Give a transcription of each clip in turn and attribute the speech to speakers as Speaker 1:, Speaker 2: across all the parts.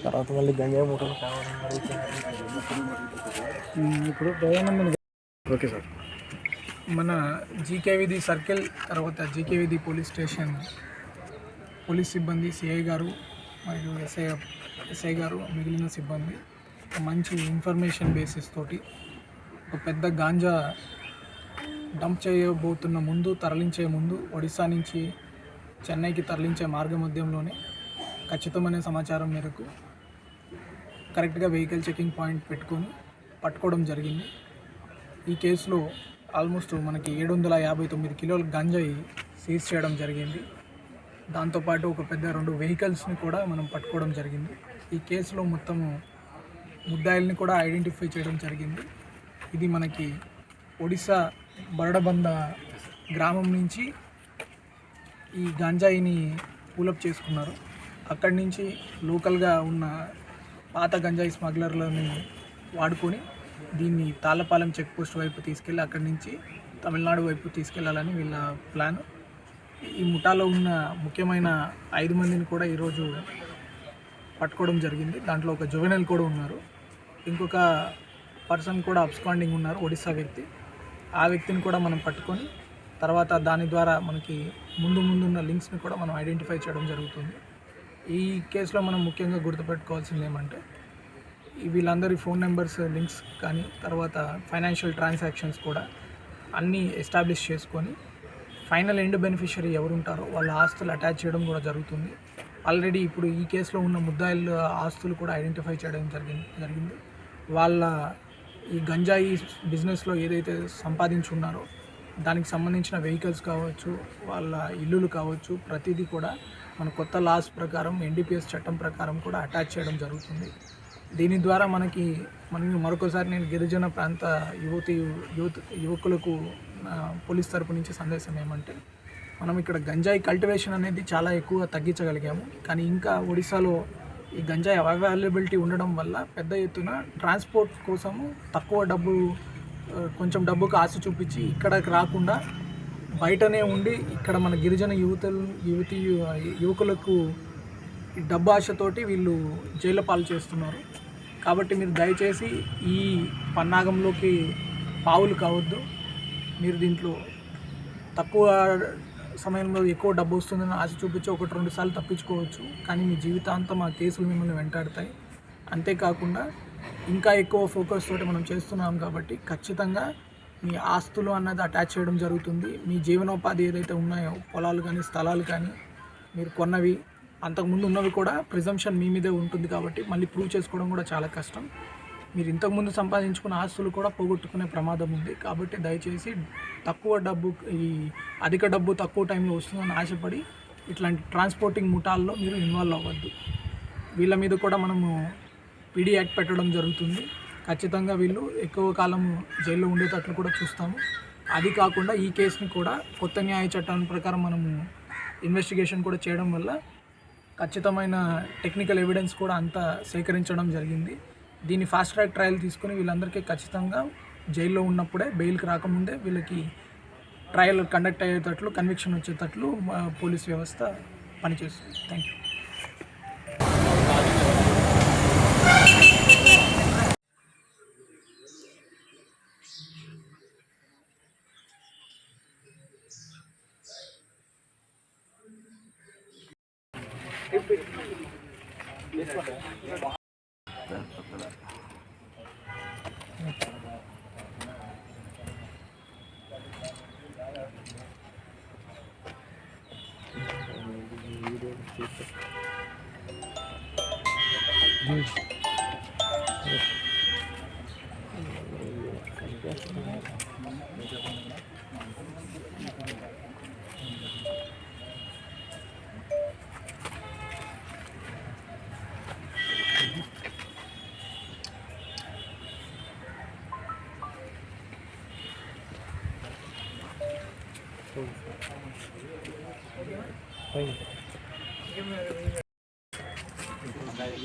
Speaker 1: తర్వాత మళ్ళీ గంజాయి మూటలు కావడం ఇప్పుడు దయానందని. Okay sir.
Speaker 2: మన జీకే వీధి సర్కిల్ తర్వాత జీకే వీధి పోలీస్ స్టేషన్ పోలీస్ సిబ్బంది సిఐ గారు మరియు ఎస్ఐ గారు మిగిలిన సిబ్బంది మంచి ఇన్ఫర్మేషన్ బేసిస్ తోటి ఒక పెద్ద గాంజా డంప్ చేయబోతున్న ముందు తరలించే ముందు ఒడిశా నుంచి చెన్నైకి తరలించే మార్గ మధ్యంలోనే ఖచ్చితమైన సమాచారం మేరకు కరెక్ట్గా వెహికల్ చెకింగ్ పాయింట్ పెట్టుకొని పట్టుకోవడం జరిగింది. ఈ కేసులో ఆల్మోస్ట్ మనకి 759 కిలోల గంజాయి సీజ్ చేయడం జరిగింది. దాంతోపాటు ఒక పెద్ద 2 వెహికల్స్ని కూడా మనం పట్టుకోవడం జరిగింది. ఈ కేసులో మొత్తము ముద్దాయిల్ని కూడా ఐడెంటిఫై చేయడం జరిగింది. ఇది మనకి ఒడిశా బరడబంద గ్రామం నుంచి ఈ గంజాయిని పూలప్ చేసుకున్నారు. అక్కడి నుంచి లోకల్గా ఉన్న పాత గంజాయి స్మగ్లర్లని వాడుకొని దీన్ని తాళ్ళపాలెం చెక్ పోస్ట్ వైపు తీసుకెళ్ళి అక్కడి నుంచి తమిళనాడు వైపు తీసుకెళ్లాలని వీళ్ళ ప్లాన్. ఈ ముఠాలో ఉన్న ముఖ్యమైన 5 మందిని కూడా ఈరోజు పట్టుకోవడం జరిగింది. దాంట్లో ఒక జువెనైల్ కూడా ఉన్నారు. ఇంకొక పర్సన్ కూడా అబ్స్కాండింగ్ ఉన్నారు, ఒడిశా వ్యక్తి. ఆ వ్యక్తిని కూడా మనం పట్టుకొని తర్వాత దాని ద్వారా మనకి ముందున్న లింక్స్ని కూడా మనం ఐడెంటిఫై చేయడం జరుగుతుంది. ఈ కేసులో మనం ముఖ్యంగా గుర్తుపెట్టుకోవాల్సింది ఏమంటే వీళ్ళందరి ఫోన్ నెంబర్స్ లింక్స్ కానీ తర్వాత ఫైనాన్షియల్ ట్రాన్సాక్షన్స్ కూడా అన్నీ ఎస్టాబ్లిష్ చేసుకొని ఫైనల్ ఎండ్ బెనిఫిషరీ ఎవరు ఉంటారో వాళ్ళ ఆస్తులు అటాచ్ చేయడం కూడా జరుగుతుంది. ఆల్రెడీ ఇప్పుడు ఈ కేసులో ఉన్న ముద్దాయిల ఆస్తులు కూడా ఐడెంటిఫై చేయడం జరిగింది. వాళ్ళ ఈ గంజాయి బిజినెస్లో ఏదైతే సంపాదించున్నారో దానికి సంబంధించిన వెహికల్స్ కావచ్చు, వాళ్ళ ఇల్లులు కావచ్చు, ప్రతిదీ కూడా మన కొత్త లాస్ ప్రకారం ఎన్డీపీఎస్ చట్టం ప్రకారం కూడా అటాచ్ చేయడం జరుగుతుంది. దీని ద్వారా మరొకసారి నేను గిరిజన ప్రాంత యువకులకు పోలీస్ తరపు నుంచి సందేశం ఏమంటే మనం ఇక్కడ గంజాయి కల్టివేషన్ అనేది చాలా ఎక్కువ తగ్గించగలిగాము. కానీ ఇంకా ఒడిశాలో ఈ గంజాయి అవైలబిలిటీ ఉండడం వల్ల పెద్ద ఎత్తున ట్రాన్స్పోర్ట్ కోసము కొంచెం డబ్బుకు ఆశ చూపించి ఇక్కడికి రాకుండా బయటనే ఉండి ఇక్కడ మన గిరిజన యువకులకు డబ్బు ఆశతోటి వీళ్ళు జైలు పాలు చేస్తున్నారు. కాబట్టి మీరు దయచేసి ఈ పన్నాగంలోకి పావులు కావద్దు. మీరు దీంట్లో తక్కువ సమయంలో ఎక్కువ డబ్బు వస్తుందని ఆశ చూపించి 1-2 సార్లు తప్పించుకోవచ్చు, కానీ మీ జీవితాంతం ఆ కేసులు మిమ్మల్ని వెంటాడతాయి. అంతేకాకుండా ఇంకా ఎక్కువ ఫోకస్ తోటి మనం చేస్తున్నాం కాబట్టి ఖచ్చితంగా మీ ఆస్తులు అన్నది అటాచ్ చేయడం జరుగుతుంది. మీ జీవనోపాధి ఏదైతే ఉన్నాయో పొలాలు కానీ స్థలాలు కానీ మీరు కొన్నవి అంతకుముందు ఉన్నవి కూడా ప్రిజంప్షన్ మీ మీదే ఉంటుంది కాబట్టి మళ్ళీ ప్రూవ్ చేసుకోవడం కూడా చాలా కష్టం. మీరు ఇంతకుముందు సంపాదించుకున్న ఆస్తులు కూడా పోగొట్టుకునే ప్రమాదం ఉంది. కాబట్టి దయచేసి అధిక డబ్బు తక్కువ టైంలో వస్తుందని ఆశపడి ఇట్లాంటి ట్రాన్స్పోర్టింగ్ ముఠాల్లో మీరు ఇన్వాల్వ్ అవ్వద్దు. వీళ్ళ మీద కూడా మనము పీడీ యాక్ట్ పెట్టడం జరుగుతుంది. ఖచ్చితంగా వీళ్ళు ఎక్కువ కాలం జైల్లో ఉండేటట్లు కూడా చూస్తాము. అది కాకుండా ఈ కేసుని కూడా కొత్త న్యాయ చట్టం ప్రకారం మనము ఇన్వెస్టిగేషన్ కూడా చేయడం వల్ల ఖచ్చితమైన టెక్నికల్ ఎవిడెన్స్ కూడా అంతా సేకరించడం జరిగింది. దీన్ని ఫాస్ట్ ట్రాక్ ట్రయల్ తీసుకుని వీళ్ళందరికీ ఖచ్చితంగా జైల్లో ఉన్నప్పుడే బెయిల్కి రాకముందే వీళ్ళకి ట్రయల్ కండక్ట్ అయ్యేటట్లు కన్విక్షన్ వచ్చేటట్లు పోలీస్ వ్యవస్థ పనిచేస్తుంది. Thank you.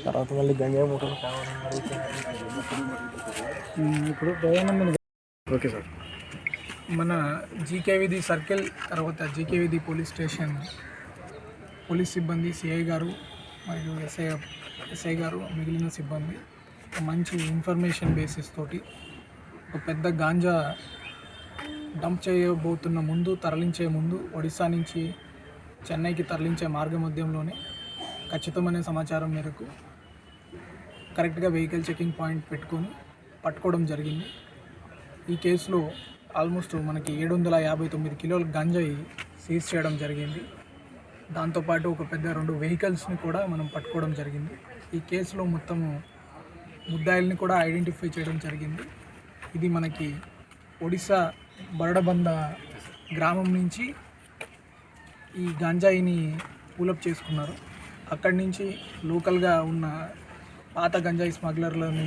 Speaker 1: తర్వాత మళ్ళీ గంజాయి మూటలు కావడం ఇప్పుడు దయానందన్ ఓకే సార్.
Speaker 2: మన జీకే వీధి సర్కిల్ తర్వాత జీకే వీధి పోలీస్ స్టేషన్ పోలీస్ సిబ్బంది సిఐ గారు మరియు ఎస్ఐ గారు మిగిలిన సిబ్బంది ఒక మంచి ఇన్ఫర్మేషన్ బేసిస్ తోటి ఒక పెద్ద గాంజా డంప్ తరలించే ముందు ఒడిశా నుంచి చెన్నైకి తరలించే మార్గ మధ్యంలోనే ఖచ్చితమైన సమాచారం మేరకు కరెక్ట్గా వెహికల్ చెకింగ్ పాయింట్ పెట్టుకొని పట్టుకోవడం జరిగింది. ఈ కేసులో ఆల్మోస్ట్ మనకి 759 కిలోల గంజాయి సీజ్ చేయడం జరిగింది. దాంతోపాటు ఒక పెద్ద 2 వెహికల్స్ని కూడా మనం పట్టుకోవడం జరిగింది. ఈ కేసులో మొత్తము ముద్దాయిల్ని కూడా ఐడెంటిఫై చేయడం జరిగింది. ఇది మనకి ఒడిశా బరడబంద గ్రామం నుంచి ఈ గంజాయిని పూలప్ చేసుకున్నారు. అక్కడి నుంచి లోకల్గా ఉన్న పాత గంజాయి స్మగ్లర్లను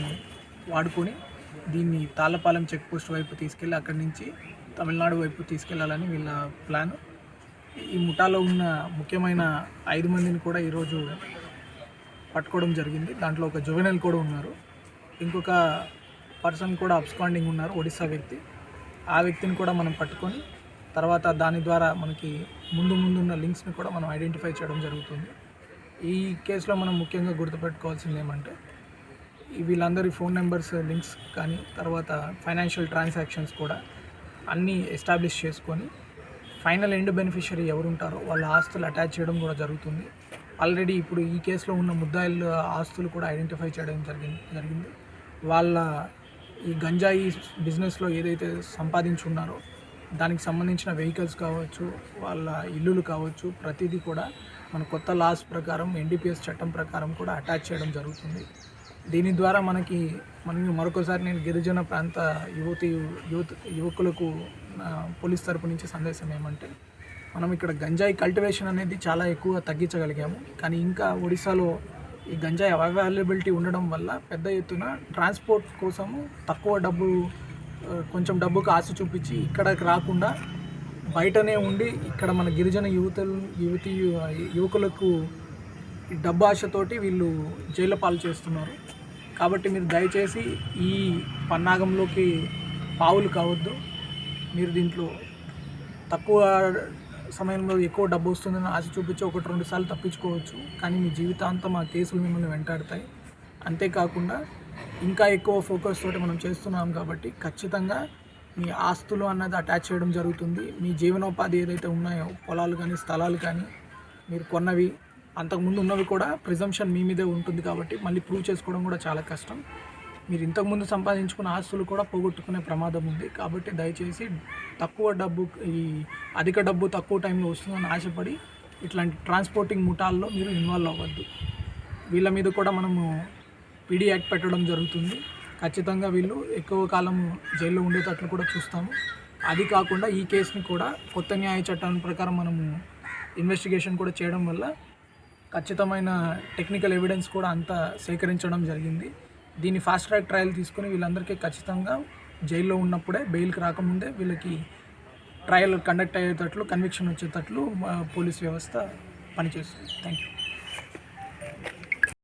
Speaker 2: వాడుకొని దీన్ని తాళ్ళపాలెం చెక్ పోస్ట్ వైపు తీసుకెళ్ళి అక్కడి నుంచి తమిళనాడు వైపు తీసుకెళ్లాలని వీళ్ళ ప్లాన్. ఈ ముఠాలో ఉన్న ముఖ్యమైన 5 మందిని కూడా ఈరోజు పట్టుకోవడం జరిగింది. దాంట్లో ఒక జువెనైల్ కూడా ఉన్నారు. ఇంకొక పర్సన్ కూడా అబ్స్కాండింగ్ ఉన్నారు, ఒడిశా వ్యక్తి. ఆ వ్యక్తిని కూడా మనం పట్టుకొని తర్వాత దాని ద్వారా మనకి ముందున్న లింక్స్ని కూడా మనం ఐడెంటిఫై చేయడం జరుగుతుంది. ఈ కేసులో మనం ముఖ్యంగా గుర్తుపెట్టుకోవాల్సింది ఏమంటే వీళ్ళందరి ఫోన్ నెంబర్స్ లింక్స్ కానీ తర్వాత ఫైనాన్షియల్ ట్రాన్సాక్షన్స్ కూడా అన్నీ ఎస్టాబ్లిష్ చేసుకొని ఫైనల్ ఎండ్ బెనిఫిషరీ ఎవరు ఉంటారో వాళ్ళ ఆస్తులు అటాచ్ చేయడం కూడా జరుగుతుంది. ఆల్రెడీ ఇప్పుడు ఈ కేసులో ఉన్న ముద్దాయిల ఆస్తులు కూడా ఐడెంటిఫై చేయడం జరిగింది. వాళ్ళ ఈ గంజాయి బిజినెస్లో ఏదైతే సంపాదించున్నారో దానికి సంబంధించిన వెహికల్స్ కావచ్చు, వాళ్ళ ఇల్లులు కావచ్చు, ప్రతిదీ కూడా మన కొత్త లాస్ ప్రకారం ఎన్డీపీఎస్ చట్టం ప్రకారం కూడా అటాచ్ చేయడం జరుగుతుంది. దీని ద్వారా మరొకసారి నేను గిరిజన ప్రాంత యువకులకు పోలీస్ తరపు నుంచి సందేశం ఏమంటే మనం ఇక్కడ గంజాయి కల్టివేషన్ అనేది చాలా ఎక్కువ తగ్గించగలిగాము. కానీ ఇంకా ఒడిశాలో ఈ గంజాయి అవైలబిలిటీ ఉండడం వల్ల పెద్ద ఎత్తున ట్రాన్స్పోర్ట్ కోసము కొంచెం డబ్బుకు ఆశ చూపించి ఇక్కడికి రాకుండా బయటనే ఉండి ఇక్కడ మన గిరిజన యువకులకు ఈ డబ్బు ఆశతోటి వీళ్ళు జైలు పాలు చేస్తున్నారు. కాబట్టి మీరు దయచేసి ఈ పన్నాగంలోకి పావులు కావద్దు. మీరు దీంట్లో తక్కువ సమయంలో ఎక్కువ డబ్బు వస్తుందని ఆశ చూపించి 1-2 సార్లు తప్పించుకోవచ్చు, కానీ మీ జీవితాంతం ఆ కేసులు మిమ్మల్ని వెంటాడతాయి. అంతేకాకుండా ఇంకా ఎక్కువ ఫోకస్ తోటి మనం చేస్తున్నాం కాబట్టి ఖచ్చితంగా మీ ఆస్తులు అన్నది అటాచ్ చేయడం జరుగుతుంది. మీ జీవనోపాధి ఏదైతే ఉన్నాయో పొలాలు కానీ స్థలాలు కానీ మీరు కొన్నవి అంతకుముందు ఉన్నవి కూడా ప్రిజంప్షన్ మీ మీదే ఉంటుంది కాబట్టి మళ్ళీ ప్రూవ్ చేసుకోవడం కూడా చాలా కష్టం. మీరు ఇంతకుముందు సంపాదించుకున్న ఆస్తులు కూడా పోగొట్టుకునే ప్రమాదం ఉంది. కాబట్టి దయచేసి అధిక డబ్బు తక్కువ టైంలో వస్తుందని ఆశపడి ఇట్లాంటి ట్రాన్స్పోర్టింగ్ ముఠాల్లో మీరు ఇన్వాల్వ్ అవ్వద్దు. వీళ్ళ మీద కూడా మనము పీడీ యాక్ట్ పెట్టడం జరుగుతుంది. ఖచ్చితంగా వీళ్ళు ఎక్కువ కాలం జైల్లో ఉండేటట్లు కూడా చూస్తాము. అది కాకుండా ఈ కేసుని కూడా కొత్త న్యాయ చట్టం ప్రకారం మనము ఇన్వెస్టిగేషన్ కూడా చేయడం వల్ల ఖచ్చితమైన టెక్నికల్ ఎవిడెన్స్ కూడా అంతా సేకరించడం జరిగింది. దీన్ని ఫాస్ట్ ట్రాక్ ట్రయల్ తీసుకుని వీళ్ళందరికీ ఖచ్చితంగా జైల్లో ఉన్నప్పుడే బెయిల్కి రాకముందే వీళ్ళకి ట్రయల్ కండక్ట్ అయ్యేటట్లు, కన్విక్షన్ వచ్చేటట్లు పోలీస్ వ్యవస్థ పనిచేస్తుంది. Thank you.